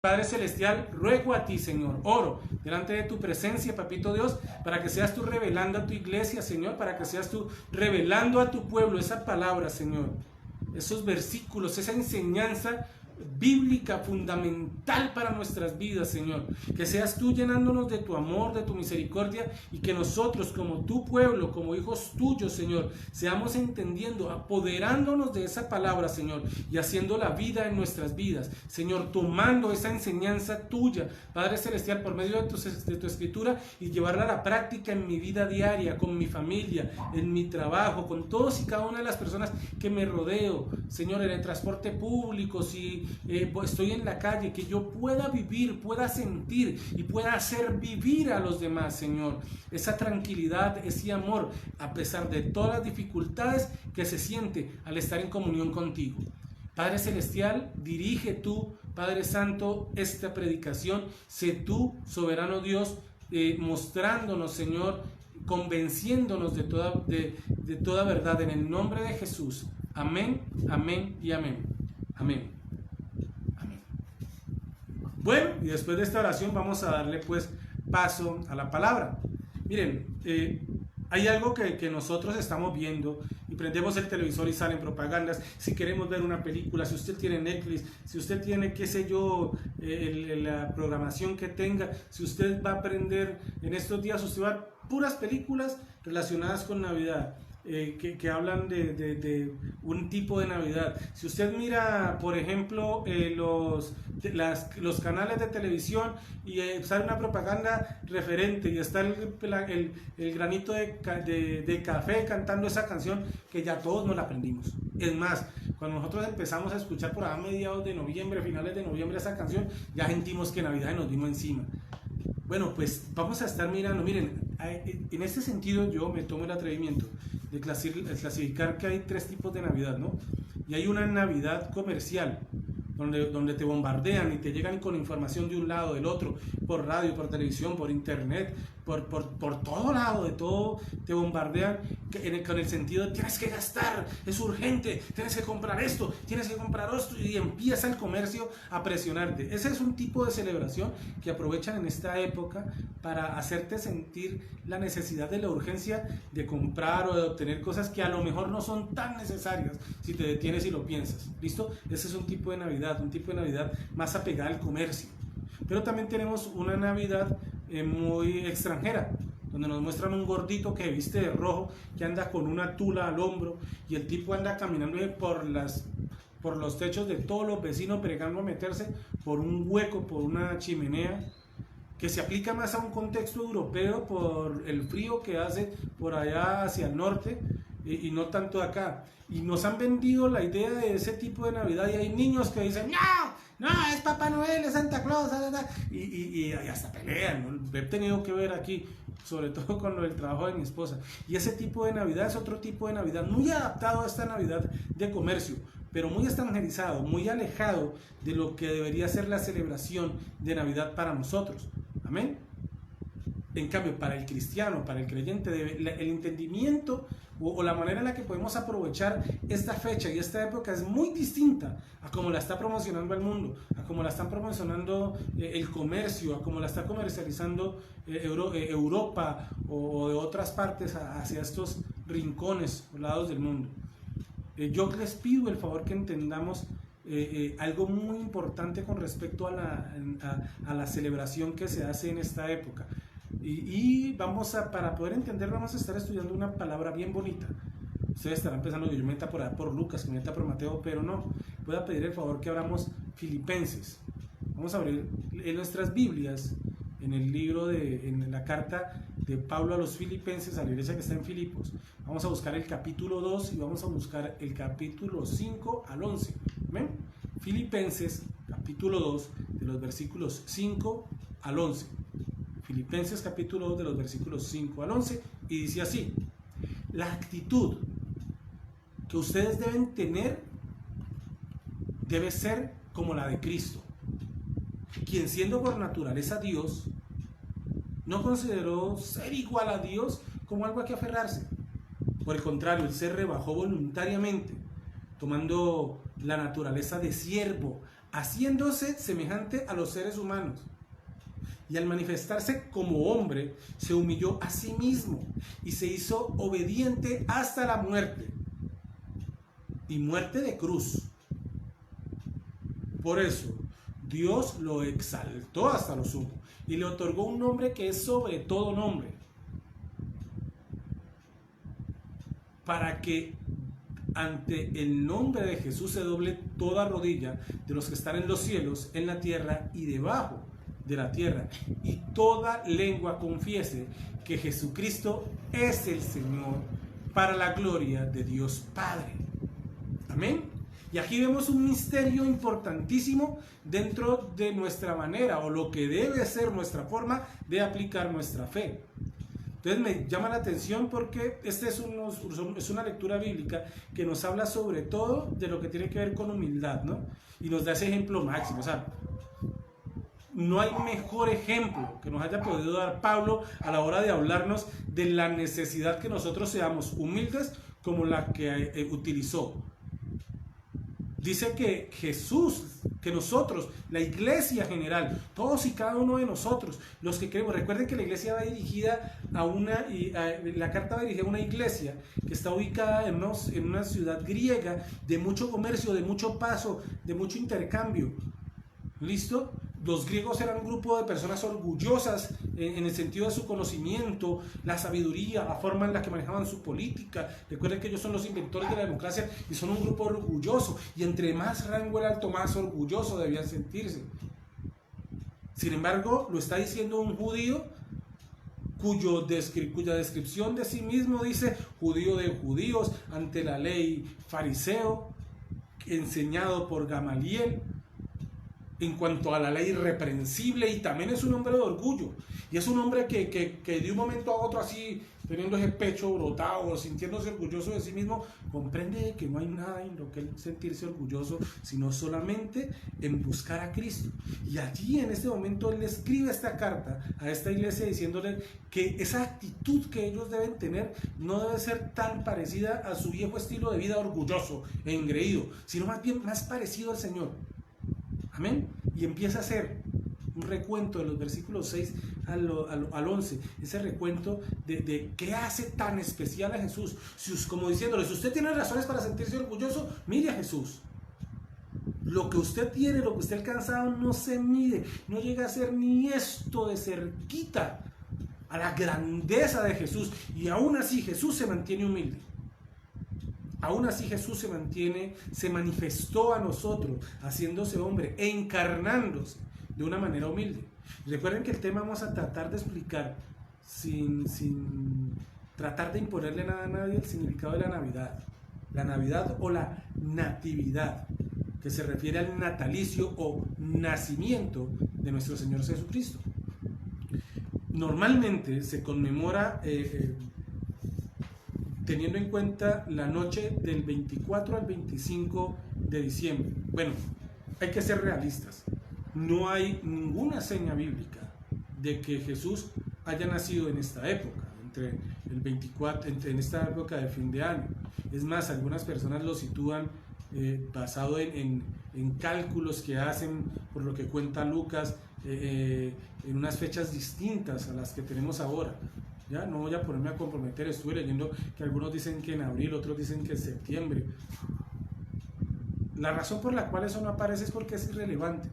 Padre Celestial, ruego a ti, Señor, oro delante de tu presencia, Papito Dios, para que seas tú revelando a tu iglesia, Señor, para que seas tú revelando a tu pueblo esa palabra, Señor, esos versículos, esa enseñanza bíblica fundamental para nuestras vidas, Señor. Que seas tú llenándonos de tu amor, de tu misericordia, y que nosotros como tu pueblo, como hijos tuyos, Señor, seamos entendiendo, apoderándonos de esa palabra, Señor, y haciendo la vida en nuestras vidas, Señor, tomando esa enseñanza tuya, Padre Celestial, por medio de tu escritura, y llevarla a la práctica en mi vida diaria, con mi familia, en mi trabajo, con todos y cada una de las personas que me rodeo, Señor, en el transporte público, si estoy en la calle, que yo pueda vivir, pueda sentir y pueda hacer vivir a los demás, Señor, esa tranquilidad, ese amor, a pesar de todas las dificultades que se siente al estar en comunión contigo. Padre Celestial, dirige tú, Padre Santo, esta predicación, sé tú, soberano Dios, mostrándonos, Señor, convenciéndonos de toda verdad, en el nombre de Jesús. Amén, amén y amén. Amén. Bueno, y después de esta oración vamos a darle pues paso a la palabra. Miren, hay algo que nosotros estamos viendo y prendemos el televisor y salen propagandas. Si queremos ver una película, si usted tiene Netflix, si usted tiene, qué sé yo, la programación que tenga, si usted va a aprender en estos días, usted va a puras películas relacionadas con Navidad. Que hablan de un tipo de Navidad. Si usted mira, por ejemplo, los canales de televisión y sale una propaganda referente y está el granito de café cantando esa canción, que ya todos nos la aprendimos. Es más, cuando nosotros empezamos a escuchar por ahí a mediados de noviembre, finales de noviembre esa canción, ya sentimos que Navidad nos vino encima. Bueno, pues vamos a estar mirando. Miren, en este sentido yo me tomo el atrevimiento de clasificar que hay tres tipos de Navidad, ¿no? Y hay una Navidad comercial, donde te bombardean y te llegan con información de un lado, del otro, por radio, por televisión, por internet, por todo lado, de todo te bombardean con el sentido de tienes que gastar, es urgente, tienes que comprar esto, tienes que comprar esto, y empieza el comercio a presionarte. Ese es un tipo de celebración que aprovechan en esta época para hacerte sentir la necesidad de la urgencia de comprar o de obtener cosas que a lo mejor no son tan necesarias si te detienes y lo piensas. ¿Listo? Ese es un tipo de Navidad más apegada al comercio. Pero también tenemos una Navidad muy extranjera, donde nos muestran un gordito que viste de rojo, que anda con una tula al hombro, y el tipo anda caminando por los techos de todos los vecinos, bregando a meterse por un hueco, por una chimenea, que se aplica más a un contexto europeo por el frío que hace por allá hacia el norte, y no tanto acá. Y nos han vendido la idea de ese tipo de Navidad, y hay niños que dicen, no, es Papá Noel, es Santa Claus, y hasta pelean, ¿no? He tenido que ver aquí, sobre todo con lo del trabajo de mi esposa. Y ese tipo de Navidad es otro tipo de Navidad, muy adaptado a esta Navidad de comercio, pero muy extranjerizado, muy alejado de lo que debería ser la celebración de Navidad para nosotros. Amén. En cambio, para el cristiano, para el creyente, el entendimiento o la manera en la que podemos aprovechar esta fecha y esta época es muy distinta a como la está promocionando el mundo, a como la están promocionando el comercio, a como la está comercializando Europa o de otras partes hacia estos rincones o lados del mundo. Yo les pido el favor que entendamos algo muy importante con respecto a la celebración que se hace en esta época. Y para poder entender, vamos a estar estudiando una palabra bien bonita. Ustedes estarán pensando que yo me meta por Lucas, que me meta por Mateo, pero no. Voy a pedir el favor que abramos Filipenses. Vamos a abrir en nuestras Biblias, en la carta de Pablo a los Filipenses, a la iglesia que está en Filipos. Vamos a buscar el capítulo 2 y vamos a buscar el capítulo 5 al 11. ¿Ven? Filipenses, capítulo 2, de los versículos 5 al 11. Filipenses capítulo 2 de los versículos 5 al 11, y dice así: la actitud que ustedes deben tener debe ser como la de Cristo, quien siendo por naturaleza Dios, no consideró ser igual a Dios como algo a que aferrarse. Por el contrario, él se rebajó voluntariamente, tomando la naturaleza de siervo, haciéndose semejante a los seres humanos. Y al manifestarse como hombre, se humilló a sí mismo y se hizo obediente hasta la muerte. Y muerte de cruz. Por eso, Dios lo exaltó hasta lo sumo y le otorgó un nombre que es sobre todo nombre. Para que ante el nombre de Jesús se doble toda rodilla de los que están en los cielos, en la tierra y debajo de la tierra, y toda lengua confiese que Jesucristo es el Señor, para la gloria de Dios Padre. Amén. Y aquí vemos un misterio importantísimo dentro de nuestra manera, o lo que debe ser nuestra forma de aplicar nuestra fe. Entonces me llama la atención porque esta es una lectura bíblica que nos habla sobre todo de lo que tiene que ver con humildad, ¿no? Y nos da ese ejemplo máximo. O sea, no hay mejor ejemplo que nos haya podido dar Pablo a la hora de hablarnos de la necesidad que nosotros seamos humildes como la que utilizó. Dice que Jesús, que nosotros, la iglesia general, todos y cada uno de nosotros, los que creemos, recuerden que la iglesia va dirigida la carta va dirigida a una iglesia que está ubicada en una ciudad griega de mucho comercio, de mucho paso, de mucho intercambio. ¿Listo? Los griegos eran un grupo de personas orgullosas en el sentido de su conocimiento, la sabiduría, la forma en la que manejaban su política. Recuerden que ellos son los inventores de la democracia y son un grupo orgulloso. Y entre más rango era alto, más orgulloso debían sentirse. Sin embargo, lo está diciendo un judío cuya descripción de sí mismo dice judío de judíos, ante la ley fariseo, enseñado por Gamaliel. En cuanto a la ley irreprensible, y también es un hombre de orgullo, y es un hombre que de un momento a otro, así teniendo ese pecho brotado, sintiéndose orgulloso de sí mismo, comprende que no hay nada en lo que él sentirse orgulloso, sino solamente en buscar a Cristo. Y allí en este momento él le escribe esta carta a esta iglesia diciéndole que esa actitud que ellos deben tener no debe ser tan parecida a su viejo estilo de vida orgulloso e engreído, sino más bien más parecido al Señor. Amén. Y empieza a hacer un recuento de los versículos 6 al 11, ese recuento de qué hace tan especial a Jesús, como diciéndole, si usted tiene razones para sentirse orgulloso, mire a Jesús. Lo que usted tiene, lo que usted ha alcanzado no se mide, no llega a ser ni esto de cerquita a la grandeza de Jesús, y aún así Jesús se mantiene humilde. Aún así Jesús se manifestó a nosotros, haciéndose hombre, encarnándose de una manera humilde. Recuerden que el tema vamos a tratar de explicar, sin tratar de imponerle nada a nadie, el significado de la Navidad. La Navidad o la Natividad, que se refiere al natalicio o nacimiento de nuestro Señor Jesucristo. Normalmente se conmemora teniendo en cuenta la noche del 24 al 25 de diciembre. Bueno, hay que ser realistas. No hay ninguna seña bíblica de que Jesús haya nacido en esta época, en esta época de fin de año. Es más, algunas personas lo sitúan basado en cálculos que hacen, por lo que cuenta Lucas, en unas fechas distintas a las que tenemos ahora. Ya no voy a ponerme a comprometer, estuve leyendo que algunos dicen que en abril, otros dicen que en septiembre. La razón por la cual eso no aparece es porque es irrelevante,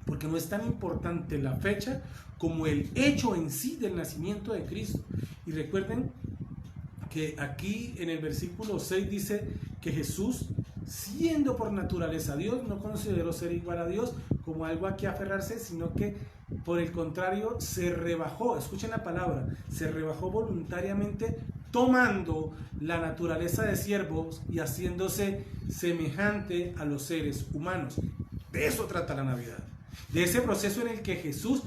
porque no es tan importante la fecha como el hecho en sí del nacimiento de Cristo. Y recuerden que aquí en el versículo 6 dice que Jesús, siendo por naturaleza Dios, no consideró ser igual a Dios como algo a que aferrarse, sino que por el contrario se rebajó, escuchen la palabra, se rebajó voluntariamente, tomando la naturaleza de siervo y haciéndose semejante a los seres humanos. De eso trata la Navidad, de ese proceso en el que Jesús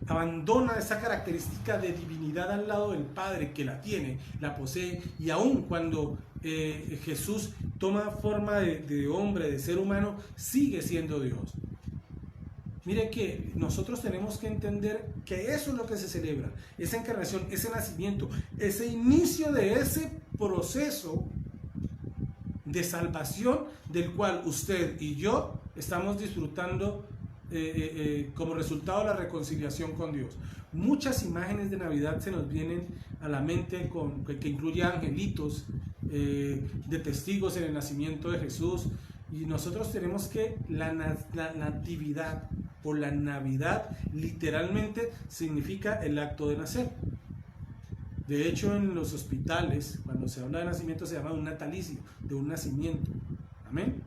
abandona esa característica de divinidad al lado del Padre, que la tiene, la posee, y aun cuando Jesús toma forma de hombre, de ser humano, sigue siendo Dios. Mire que nosotros tenemos que entender que eso es lo que se celebra, esa encarnación, ese nacimiento, ese inicio de ese proceso de salvación del cual usted y yo estamos disfrutando como resultado de la reconciliación con Dios. Muchas imágenes de Navidad se nos vienen a la mente que incluyen angelitos de testigos en el nacimiento de Jesús, y nosotros tenemos que la natividad o la Navidad literalmente significa el acto de nacer. De hecho, en los hospitales, cuando se habla de nacimiento, se llama un natalicio, de un nacimiento. Amén.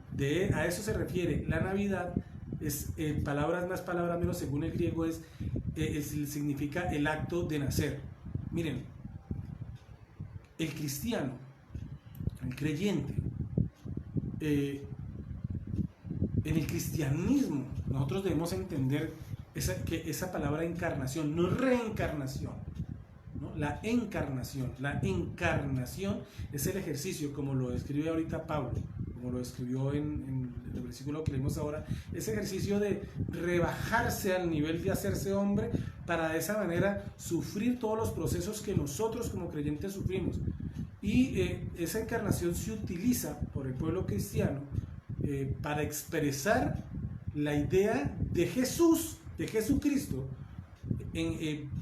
A eso se refiere. La Navidad es palabras más, palabras menos, según el griego, significa el acto de nacer. Miren, el cristiano, el creyente, en el cristianismo, nosotros debemos entender que esa palabra encarnación, no reencarnación, ¿no? La encarnación es el ejercicio, como lo describe ahorita Pablo, como lo escribió en el versículo que leímos ahora, ese ejercicio de rebajarse al nivel de hacerse hombre para de esa manera sufrir todos los procesos que nosotros como creyentes sufrimos. Y esa encarnación se utiliza por el pueblo cristiano para expresar la idea de Jesús, de Jesucristo,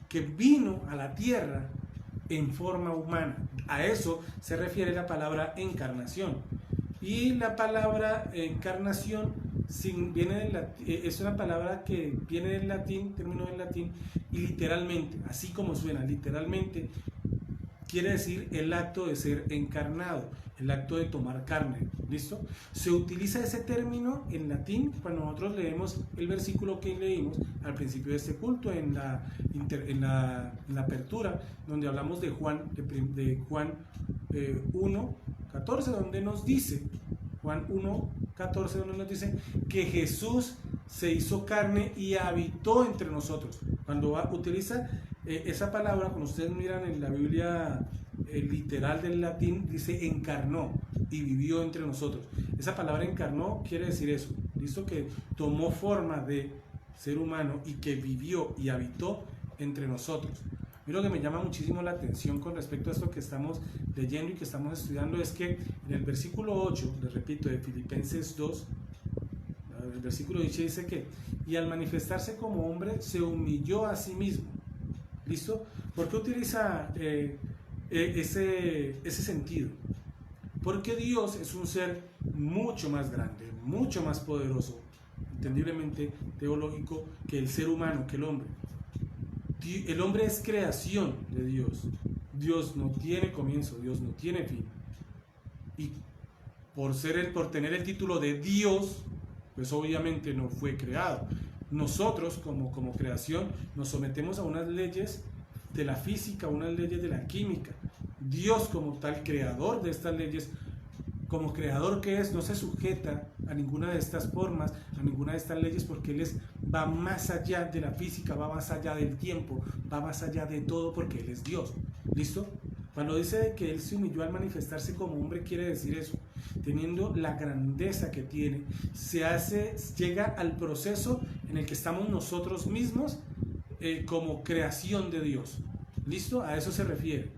que vino a la tierra en forma humana. A eso se refiere la palabra encarnación. Y la palabra encarnación es una palabra que viene del latín, término del latín, y literalmente, así como suena, literalmente quiere decir el acto de ser encarnado, el acto de tomar carne. ¿Listo? Se utiliza ese término en latín cuando nosotros leemos el versículo que leímos al principio de este culto, en la apertura, donde hablamos de Juan 1:14, donde nos dice, Juan 1:14, donde nos dice que Jesús se hizo carne y habitó entre nosotros. Cuando utiliza esa palabra, cuando ustedes miran en la Biblia literal del latín, dice encarnó y vivió entre nosotros. Esa palabra encarnó quiere decir eso, ¿listo? Que tomó forma de ser humano y que vivió y habitó entre nosotros. Y lo que me llama muchísimo la atención con respecto a esto que estamos leyendo y que estamos estudiando es que en el versículo 8, les repito, de Filipenses 2, el versículo 10 dice que y al manifestarse como hombre se humilló a sí mismo. ¿Listo? ¿Por qué utiliza ese sentido? Porque Dios es un ser mucho más grande, mucho más poderoso, entendiblemente teológico, que el ser humano, que el hombre. El hombre es creación de Dios. Dios no tiene comienzo, Dios no tiene fin. Y por tener el título de Dios, pues obviamente no fue creado. Nosotros como creación nos sometemos a unas leyes de la física, unas leyes de la química. Dios como tal creador de estas leyes, como creador que es, no se sujeta a ninguna de estas formas, a ninguna de estas leyes, porque Él va más allá de la física, va más allá del tiempo, va más allá de todo, porque Él es Dios. ¿Listo? Cuando dice que Él se humilló al manifestarse como hombre, quiere decir eso. Teniendo la grandeza que tiene, llega al proceso en el que estamos nosotros mismos como creación de Dios. ¿Listo? A eso se refiere.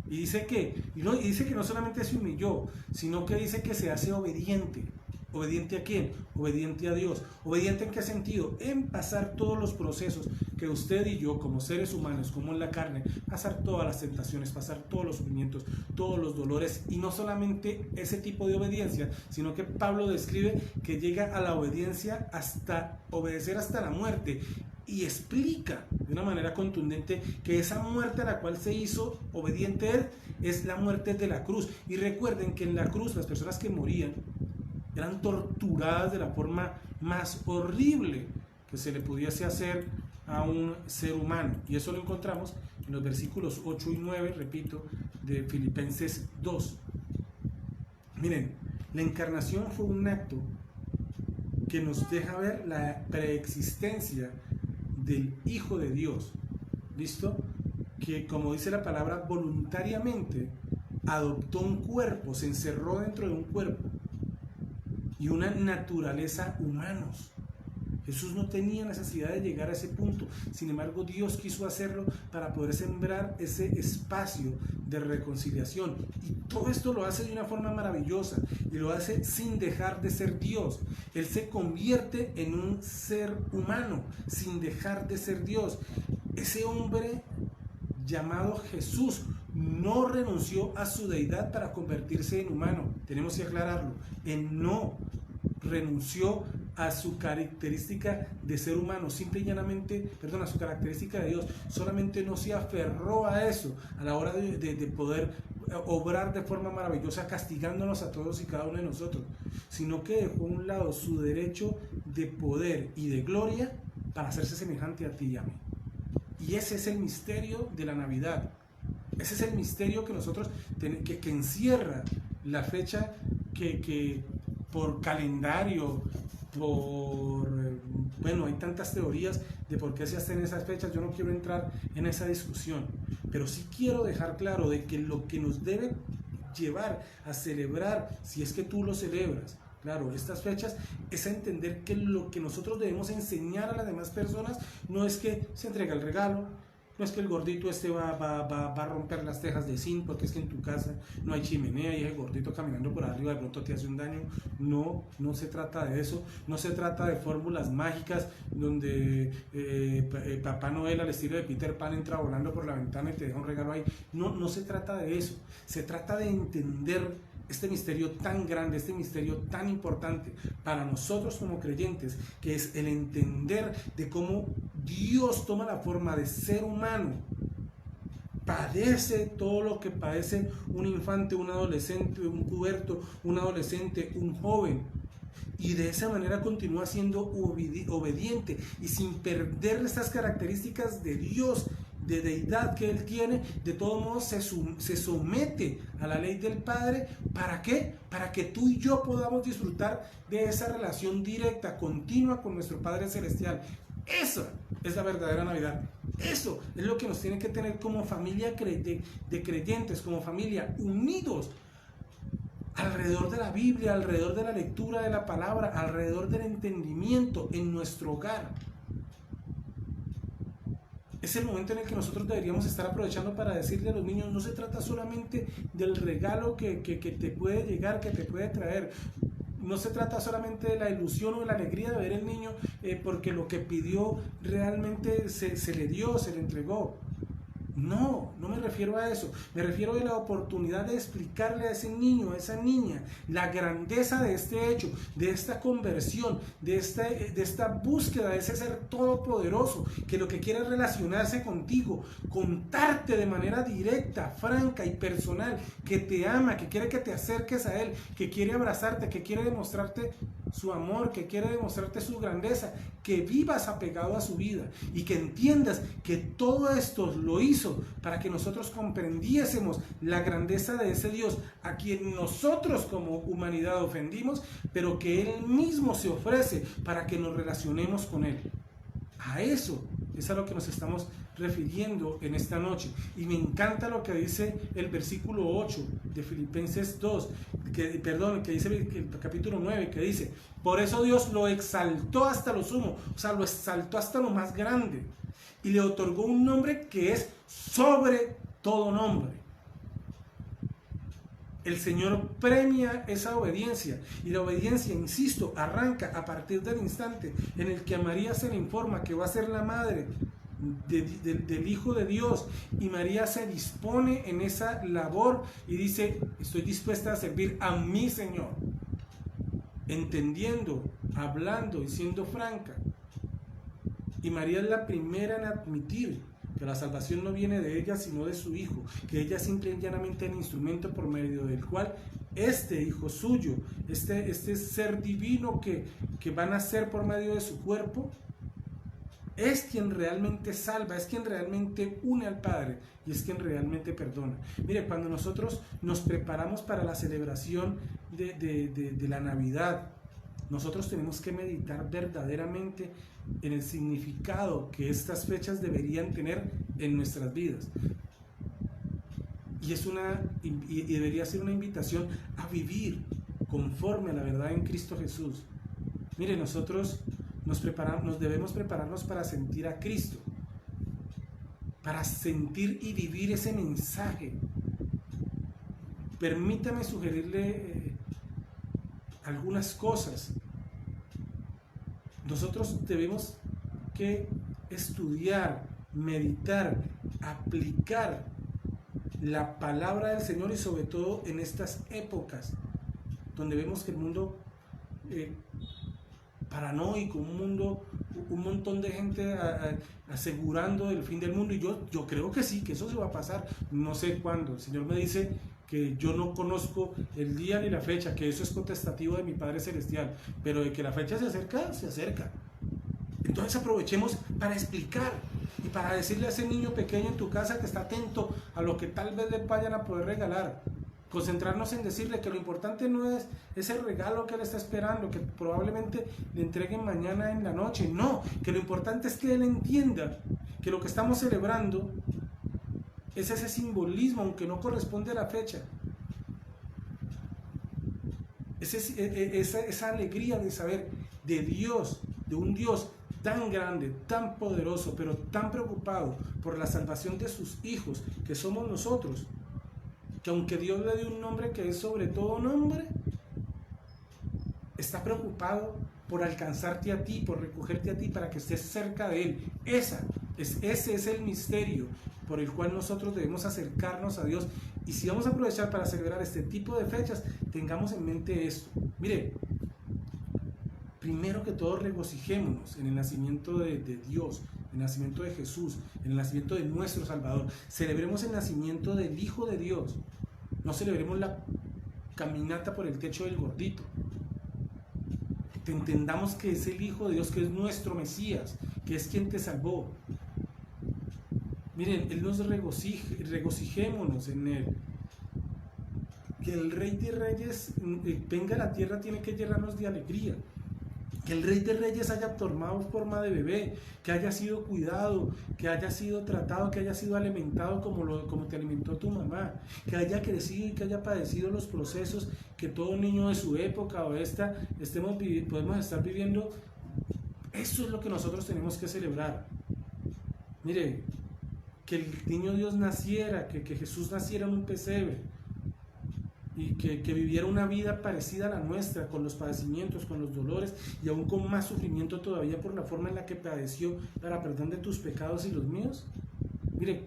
Y dice que no solamente se humilló, sino que dice que se hace obediente. ¿Obediente a quién? Obediente a Dios. ¿Obediente en qué sentido? En pasar todos los procesos que usted y yo, como seres humanos, como en la carne, pasar todas las tentaciones, pasar todos los sufrimientos, todos los dolores, y no solamente ese tipo de obediencia, sino que Pablo describe que llega a la obediencia hasta obedecer hasta la muerte, y explica de una manera contundente que esa muerte a la cual se hizo obediente él es la muerte de la cruz. Y recuerden que en la cruz las personas que morían eran torturadas de la forma más horrible que se le pudiese hacer a un ser humano. Y eso lo encontramos en los versículos 8 y 9, repito, de Filipenses 2. Miren, la encarnación fue un acto que nos deja ver la preexistencia del Hijo de Dios. ¿Listo? Que, como dice la palabra, voluntariamente adoptó un cuerpo, se encerró dentro de un cuerpo y una naturaleza humanos. Jesús no tenía necesidad de llegar a ese punto. Sin embargo, Dios quiso hacerlo para poder sembrar ese espacio de reconciliación. Y todo esto lo hace de una forma maravillosa y lo hace sin dejar de ser Dios. Él se convierte en un ser humano sin dejar de ser Dios. Ese hombre llamado Jesús no renunció a su deidad para convertirse en humano. Tenemos que aclararlo. Él no renunció a su característica de ser humano, simple y llanamente, a su característica de Dios, solamente no se aferró a eso a la hora de poder obrar de forma maravillosa castigándonos a todos y cada uno de nosotros, sino que dejó a un lado su derecho de poder y de gloria para hacerse semejante a ti y a mí. Y ese es el misterio de la Navidad. Ese es el misterio que nosotros que encierra la fecha que por calendario, hay tantas teorías de por qué se hacen esas fechas. Yo no quiero entrar en esa discusión, pero sí quiero dejar claro de que lo que nos debe llevar a celebrar, si es que tú lo celebras, claro, estas fechas, es a entender que lo que nosotros debemos enseñar a las demás personas no es que se entrega el regalo, no es que el gordito va a romper las tejas de zinc porque es que en tu casa no hay chimenea y el gordito caminando por arriba de pronto te hace un daño. No se trata de eso. No se trata de fórmulas mágicas donde Papá Noel al estilo de Peter Pan entra volando por la ventana y te deja un regalo ahí. No se trata de eso. Se trata de entender este misterio tan grande, este misterio tan importante para nosotros como creyentes, que es el entender de cómo Dios toma la forma de ser humano, padece todo lo que padece un infante, un adolescente, un puberto, un adolescente, un joven, y de esa manera continúa siendo obediente y sin perder estas características de Dios, de deidad que Él tiene. De todos modos se somete a la ley del Padre. ¿Para qué? Para que tú y yo podamos disfrutar de esa relación directa, continua con nuestro Padre Celestial. Esa es la verdadera Navidad. Eso es lo que nos tiene que tener como familia de creyentes, como familia unidos alrededor de la Biblia, alrededor de la lectura de la palabra, alrededor del entendimiento en nuestro hogar. Es el momento en el que nosotros deberíamos estar aprovechando para decirle a los niños: no se trata solamente del regalo que te puede llegar, que te puede traer. No se trata solamente de la ilusión o de la alegría de ver el niño porque lo que pidió realmente se le dio, se le entregó. No me refiero a eso. Me refiero a la oportunidad de explicarle a ese niño, a esa niña, la grandeza de este hecho, de esta conversión, de esta búsqueda de ese ser todopoderoso, que lo que quiere es relacionarse contigo, contarte de manera directa, franca y personal, que te ama, que quiere que te acerques a Él, que quiere abrazarte, que quiere demostrarte su amor, que quiere demostrarte su grandeza, que vivas apegado a su vida y que entiendas que todo esto lo hizo para que nosotros comprendiésemos la grandeza de ese Dios a quien nosotros como humanidad ofendimos, pero que Él mismo se ofrece para que nos relacionemos con Él. A eso es a lo que nos estamos refiriendo en esta noche. Y me encanta lo que dice el versículo 8 de Filipenses 2, que dice el capítulo 9, que dice: por eso Dios lo exaltó hasta lo sumo, o sea, lo exaltó hasta lo más grande, y le otorgó un nombre que es sobre todo nombre. El Señor premia esa obediencia, y la obediencia, insisto, arranca a partir del instante en el que a María se le informa que va a ser la madre del Hijo de Dios, y María se dispone en esa labor y dice: estoy dispuesta a servir a mi Señor, entendiendo, hablando y siendo franca. Y María es la primera en admitir que la salvación no viene de ella sino de su Hijo, que ella es simple y llanamente el instrumento por medio del cual este Hijo suyo, este ser divino que va a nacer por medio de su cuerpo, es quien realmente salva, es quien realmente une al Padre y es quien realmente perdona. Mire, cuando nosotros nos preparamos para la celebración de la Navidad, nosotros tenemos que meditar verdaderamente en el significado que estas fechas deberían tener en nuestras vidas. Y debería ser una invitación a vivir conforme a la verdad en Cristo Jesús. Mire, nosotros nos debemos prepararnos para sentir a Cristo, para sentir y vivir ese mensaje. Permítame sugerirle algunas cosas. Nosotros debemos que estudiar, meditar, aplicar la palabra del Señor, y sobre todo en estas épocas donde vemos que el mundo paranoico, un montón de gente asegurando el fin del mundo, y yo creo que sí, que eso se va a pasar, no sé cuándo. El Señor me dice que yo no conozco el día ni la fecha, que eso es contestativo de mi Padre Celestial, pero de que la fecha se acerca, se acerca. Entonces aprovechemos para explicar y para decirle a ese niño pequeño en tu casa que está atento a lo que tal vez le vayan a poder regalar. Concentrarnos en decirle que lo importante no es ese regalo que él está esperando, que probablemente le entreguen mañana en la noche. No, que lo importante es que él entienda que lo que estamos celebrando es ese simbolismo, aunque no corresponde a la fecha. Esa alegría de saber de Dios, de un Dios tan grande, tan poderoso, pero tan preocupado por la salvación de sus hijos, que somos nosotros, que aunque Dios le dio un nombre que es sobre todo nombre, está preocupado por alcanzarte a ti, por recogerte a ti, para que estés cerca de Él. Ese es el misterio por el cual nosotros debemos acercarnos a Dios. Y si vamos a aprovechar para celebrar este tipo de fechas, tengamos en mente esto. Mire, primero que todo, regocijémonos en el nacimiento de Dios, en el nacimiento de Jesús, en el nacimiento de nuestro Salvador. Celebremos el nacimiento del Hijo de Dios. No celebremos la caminata por el techo del gordito. Entendamos que es el Hijo de Dios, que es nuestro Mesías, que es quien te salvó. Miren, Él nos regocijémonos en Él. Que el Rey de Reyes venga a la tierra tiene que llenarnos de alegría. Que el Rey de Reyes haya tomado forma de bebé, que haya sido cuidado, que haya sido tratado, que haya sido alimentado como te alimentó tu mamá, que haya crecido y que haya padecido los procesos que todo niño de su época o podemos estar viviendo. Eso es lo que nosotros tenemos que celebrar. Mire, que el niño Dios naciera, que Jesús naciera en un pesebre, y que viviera una vida parecida a la nuestra, con los padecimientos, con los dolores, y aún con más sufrimiento todavía por la forma en la que padeció para perdón de tus pecados y los míos. Mire,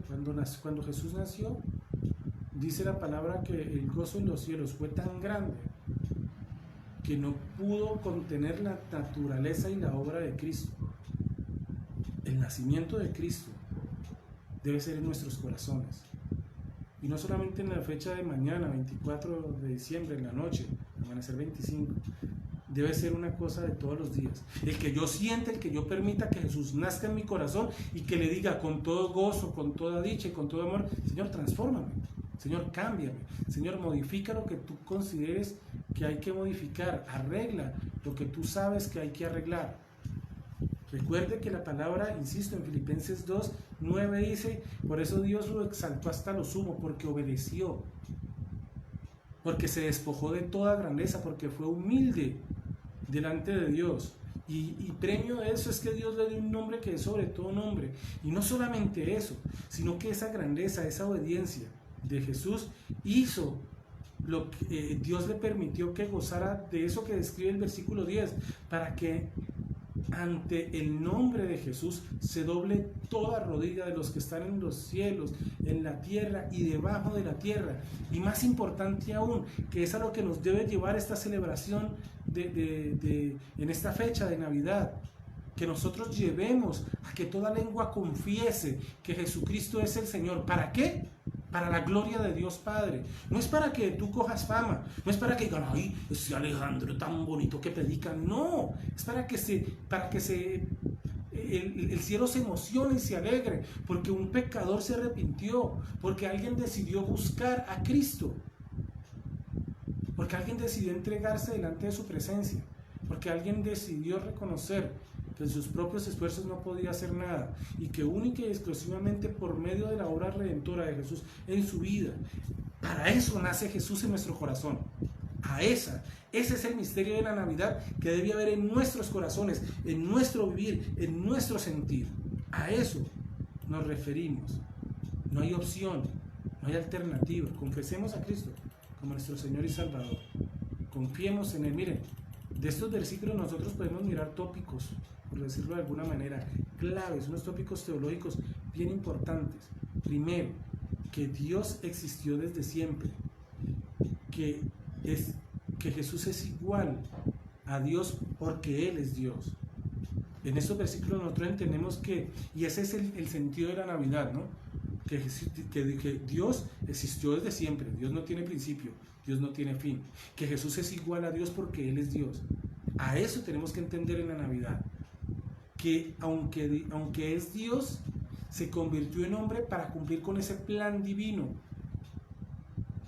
cuando Jesús nació, dice la palabra que el gozo en los cielos fue tan grande que no pudo contener la naturaleza y la obra de Cristo. El nacimiento de Cristo debe ser en nuestros corazones. Y no solamente en la fecha de mañana, 24 de diciembre, en la noche, amanecer 25, debe ser una cosa de todos los días. El que yo sienta, el que yo permita que Jesús nazca en mi corazón y que le diga con todo gozo, con toda dicha y con todo amor: Señor, transfórmame, Señor, cámbiame, Señor, modifica lo que tú consideres que hay que modificar, arregla lo que tú sabes que hay que arreglar. Recuerde que la palabra, insisto, en Filipenses 2:9 dice: por eso Dios lo exaltó hasta lo sumo, porque obedeció, porque se despojó de toda grandeza, porque fue humilde delante de Dios. Y premio de eso es que Dios le dio un nombre que es sobre todo nombre. Y no solamente eso, sino que esa grandeza, esa obediencia de Jesús hizo lo que Dios le permitió que gozara de eso que describe el versículo 10, para que ante el nombre de Jesús se doble toda rodilla de los que están en los cielos, en la tierra y debajo de la tierra. Y más importante aún, que es a lo que nos debe llevar esta celebración en esta fecha de Navidad, que nosotros llevemos a que toda lengua confiese que Jesucristo es el Señor. ¿Para qué? Para la gloria de Dios Padre. No es para que tú cojas fama, no es para que digan: ay, ese Alejandro tan bonito que predica. No, es para que el cielo se emocione y se alegre, porque un pecador se arrepintió, porque alguien decidió buscar a Cristo, porque alguien decidió entregarse delante de su presencia, porque alguien decidió reconocer que en sus propios esfuerzos no podía hacer nada, y que única y exclusivamente por medio de la obra redentora de Jesús en su vida. Para eso nace Jesús en nuestro corazón. Ese es el misterio de la Navidad que debe haber en nuestros corazones, en nuestro vivir, en nuestro sentir. A eso nos referimos. No hay opción, no hay alternativa. Confesemos a Cristo como nuestro Señor y Salvador. Confiemos en Él. Miren, de estos versículos nosotros podemos mirar tópicos, por decirlo de alguna manera, claves, unos tópicos teológicos bien importantes. Primero, que Dios existió desde siempre, que Jesús es igual a Dios porque Él es Dios. En estos versículos nosotros entendemos que, y ese es el sentido de la Navidad, ¿no? Que Dios existió desde siempre, Dios no tiene principio, Dios no tiene fin, que Jesús es igual a Dios porque Él es Dios. A eso tenemos que entender en la Navidad, que aunque es Dios, se convirtió en hombre para cumplir con ese plan divino,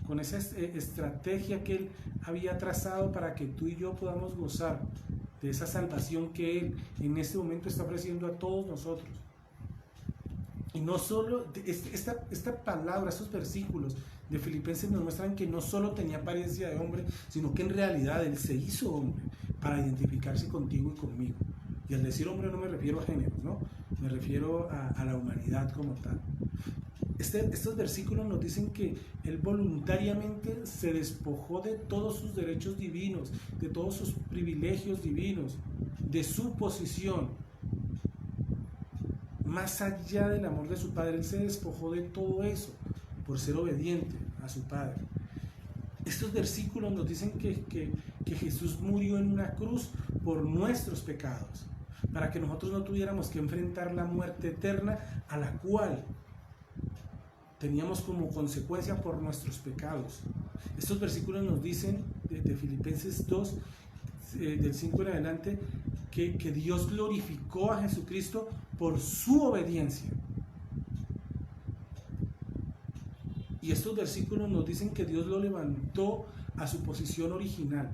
con esa estrategia que Él había trazado para que tú y yo podamos gozar de esa salvación que Él en este momento está ofreciendo a todos nosotros. Y no solo, esta palabra, estos versículos de Filipenses nos muestran que no solo tenía apariencia de hombre, sino que en realidad Él se hizo hombre para identificarse contigo y conmigo. Y al decir hombre no me refiero a géneros, ¿no? Me refiero a la humanidad como tal. Estos versículos nos dicen que Él voluntariamente se despojó de todos sus derechos divinos, de todos sus privilegios divinos, de su posición. Más allá del amor de su Padre, Él se despojó de todo eso por ser obediente a su Padre. Estos versículos nos dicen que Jesús murió en una cruz por nuestros pecados, para que nosotros no tuviéramos que enfrentar la muerte eterna a la cual teníamos como consecuencia por nuestros pecados. Estos versículos nos dicen de Filipenses 2, del 5 en adelante, que Dios glorificó a Jesucristo por su obediencia. Y estos versículos nos dicen que Dios lo levantó a su posición original.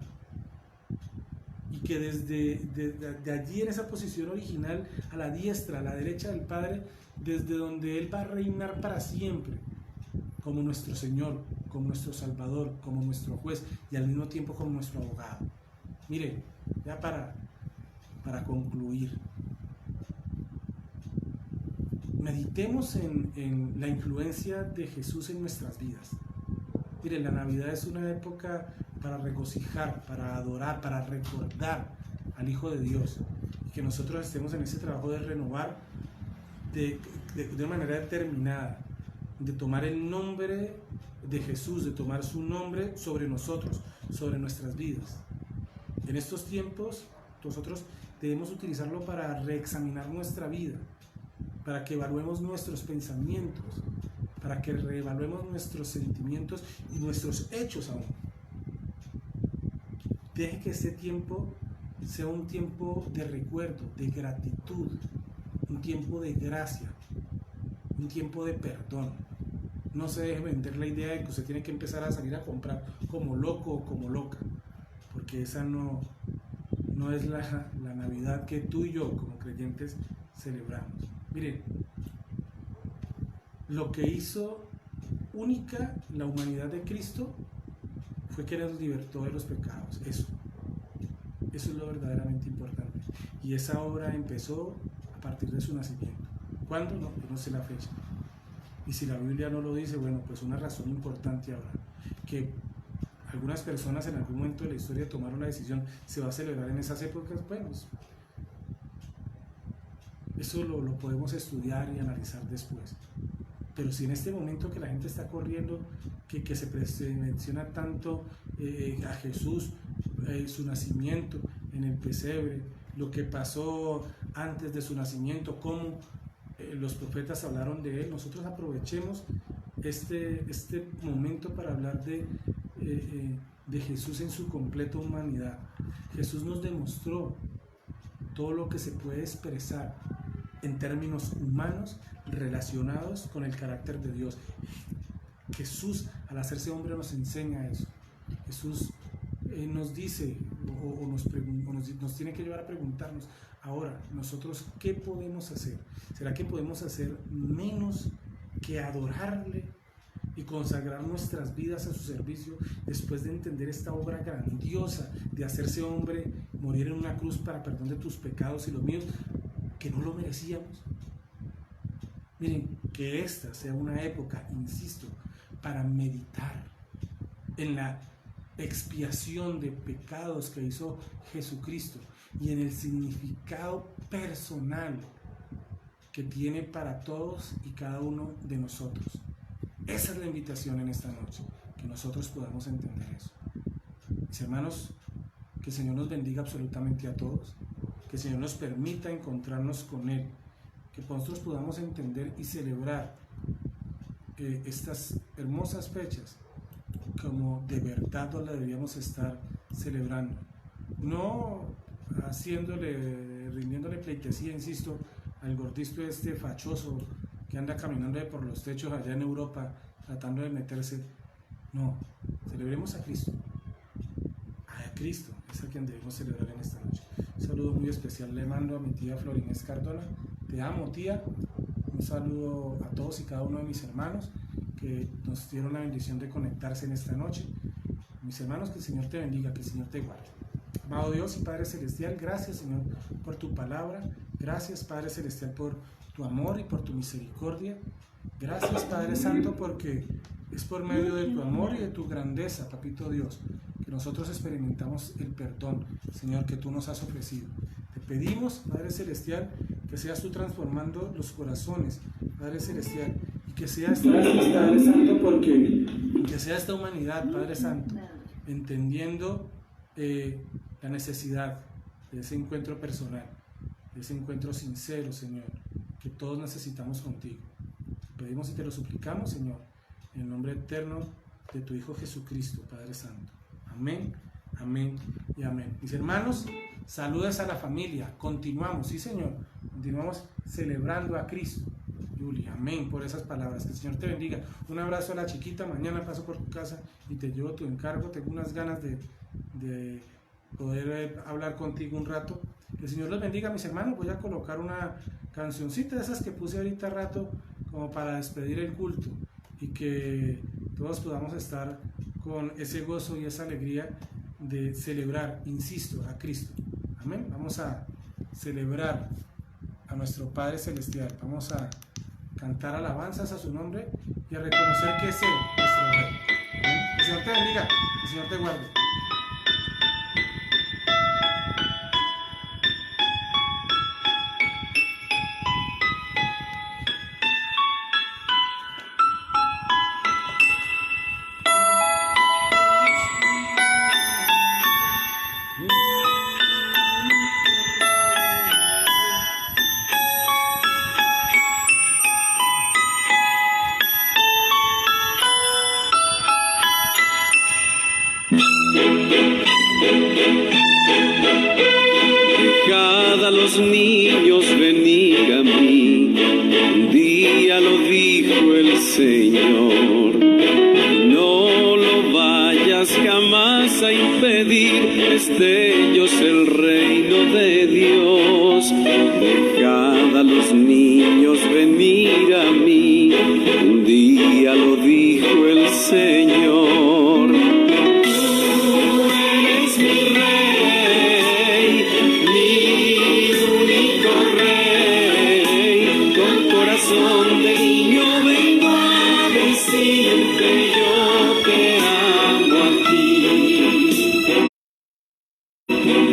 Y que desde allí, en esa posición original, a la diestra, a la derecha del Padre, desde donde Él va a reinar para siempre, como nuestro Señor, como nuestro Salvador, como nuestro juez y al mismo tiempo como nuestro abogado. Miren, ya para concluir, meditemos en la influencia de Jesús en nuestras vidas. Miren, la Navidad es una época para regocijar, para adorar, para recordar al Hijo de Dios, y que nosotros estemos en ese trabajo de renovar de una manera determinada, de tomar el nombre de Jesús, de tomar su nombre sobre nosotros, sobre nuestras vidas. En estos tiempos nosotros debemos utilizarlo para reexaminar nuestra vida, para que evaluemos nuestros pensamientos, para que reevaluemos nuestros sentimientos y nuestros hechos aún. Deje que este tiempo sea un tiempo de recuerdo, de gratitud, un tiempo de gracia, un tiempo de perdón. No se deje vender la idea de que usted tiene que empezar a salir a comprar como loco o como loca, porque esa no es la Navidad que tú y yo como creyentes celebramos. Miren, lo que hizo única la humanidad de Cristo fue que nos libertó de los pecados. Eso es lo verdaderamente importante. Y esa obra empezó a partir de su nacimiento. ¿Cuándo? No, yo no sé la fecha. Y si la Biblia no lo dice, bueno, pues una razón importante habrá. Que algunas personas en algún momento de la historia tomaron la decisión, se va a celebrar en esas épocas. Bueno, eso lo podemos estudiar y analizar después. Pero si en este momento que la gente está corriendo, que se menciona tanto a Jesús, su nacimiento en el pesebre, lo que pasó antes de su nacimiento, cómo los profetas hablaron de Él, nosotros aprovechemos este momento para hablar de Jesús en su completa humanidad. Jesús nos demostró todo lo que se puede expresar en términos humanos relacionados con el carácter de Dios. Jesús, al hacerse hombre, nos enseña eso. Jesús nos dice o nos tiene que llevar a preguntarnos, ahora, nosotros, ¿qué podemos hacer? ¿Será que podemos hacer menos que adorarle, y consagrar nuestras vidas a su servicio después de entender esta obra grandiosa de hacerse hombre, morir en una cruz para perdón de tus pecados y los míos, que no lo merecíamos. Miren, que esta sea una época, insisto, para meditar en la expiación de pecados que hizo Jesucristo y en el significado personal que tiene para todos y cada uno de nosotros. Esa es la invitación en esta noche, que nosotros podamos entender eso. Mis hermanos, que el Señor nos bendiga absolutamente a todos, que el Señor nos permita encontrarnos con Él, que nosotros podamos entender y celebrar estas hermosas fechas como de verdad la deberíamos estar celebrando, no rindiéndole pleitesía, insisto, al gordito este fachoso que anda caminando por los techos allá en Europa tratando de meterse. No, celebremos a Cristo. A Cristo es a quien debemos celebrar en esta noche. Un saludo muy especial le mando a mi tía Florinés Cardona. Te amo, tía. Un saludo a todos y cada uno de mis hermanos que nos dieron la bendición de conectarse en esta noche. Mis hermanos, que el Señor te bendiga, que el Señor te guarde. Amado Dios y Padre Celestial, gracias, Señor, por tu palabra. Gracias, Padre Celestial, por tu amor y por tu misericordia. Gracias, Padre Santo, porque es por medio de tu amor y de tu grandeza, Papito Dios, que nosotros experimentamos el perdón, Señor, que tú nos has ofrecido. Te pedimos, Padre Celestial, que seas tú transformando los corazones, Padre Celestial, y que sea esta Padre Santo, porque que sea esta humanidad, Padre Santo, entendiendo la necesidad de ese encuentro personal, de ese encuentro sincero, Señor, que todos necesitamos contigo. Te pedimos y te lo suplicamos, Señor, en el nombre eterno de tu Hijo Jesucristo, Padre Santo. Amén, amén y amén. Mis hermanos, saludos a la familia. Continuamos, sí, Señor, continuamos celebrando a Cristo. Julia, amén por esas palabras. Que el Señor te bendiga. Un abrazo a la chiquita. Mañana paso por tu casa y te llevo tu encargo. Tengo unas ganas de poder hablar contigo un rato. Que el Señor los bendiga, mis hermanos. Voy a colocar una cancioncita de esas que puse ahorita rato como para despedir el culto y que todos podamos estar con ese gozo y esa alegría de celebrar, insisto, a Cristo. Amén. Vamos a celebrar a nuestro Padre Celestial. Vamos a cantar alabanzas a su nombre y a reconocer que es Él, nuestro Rey. Amén. El Señor te bendiga, el Señor te guarde. Dejad a los niños venir a mí, un día lo dijo el Señor. No lo vayas jamás a impedir, es de ellos el reino de Dios. Dejad a los niños venir a mí, un día lo dijo el Señor. Tú eres mi Rey, mi único Rey, con corazón de niño vengo a decirte yo te amo a ti.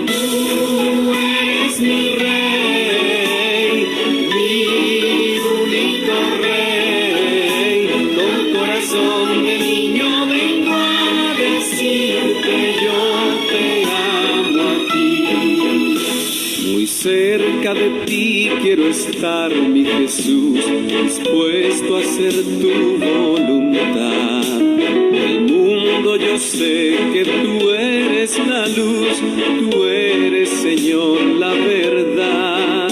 Tú eres mi Rey, mi único Rey, con corazón de niño vengo a decirte yo te amo a ti. Muy cerca de ti quiero estar, mi Jesús, dispuesto a hacer tu voluntad. Del mundo yo sé que tú eres la luz, tú eres, Señor, la verdad.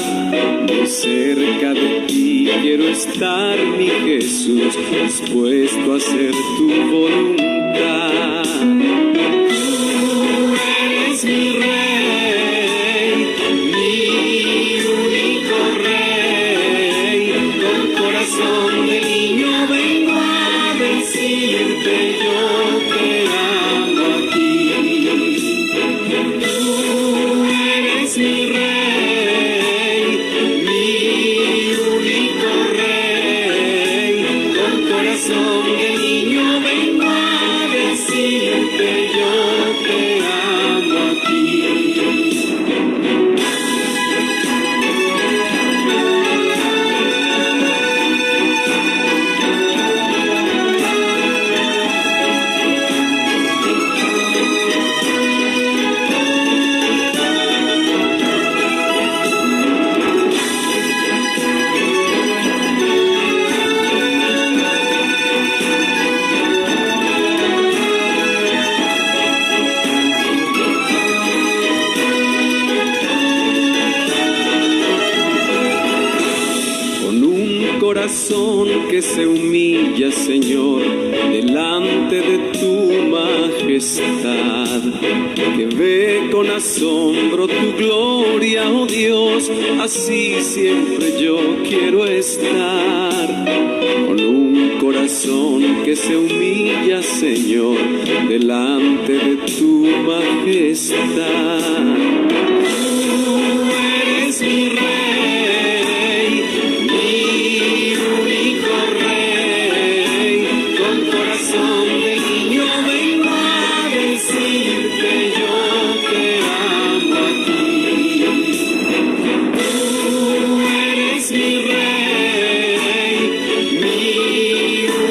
Muy cerca de ti quiero estar, mi Jesús, dispuesto a hacer tu voluntad. Tú eres mi Rey, mi único Rey, con corazón de niño vengo a decir corazón que se humilla, Señor, delante de tu majestad, que ve con asombro tu gloria, oh Dios, así siempre yo quiero estar, con un corazón que se humilla, Señor, delante de tu majestad. Tú eres mi Rey, mi único Rey, con corazón de niño vengo a decirte yo te amo a ti. Tú eres mi Rey, mi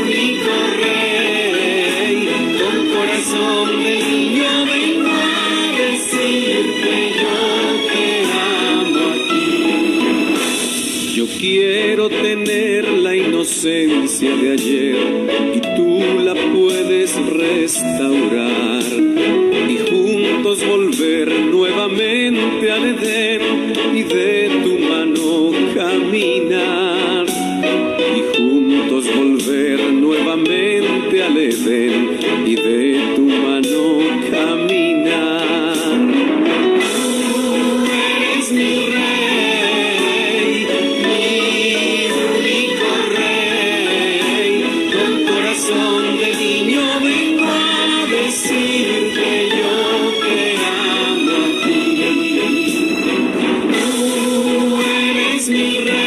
único Rey, con corazón de niño vengo a decirte yo te amo a ti. Yo quiero tener la inocencia de ayer y tú la puedes restaurar y juntos volver nuevamente al Edén y de tu mano caminar y juntos volver nuevamente al Edén y de tu mano caminar. Tú eres mi Rey, mi único Rey, con corazón de niño vengo a decirte yo te amo a ti. Tú eres mi Rey.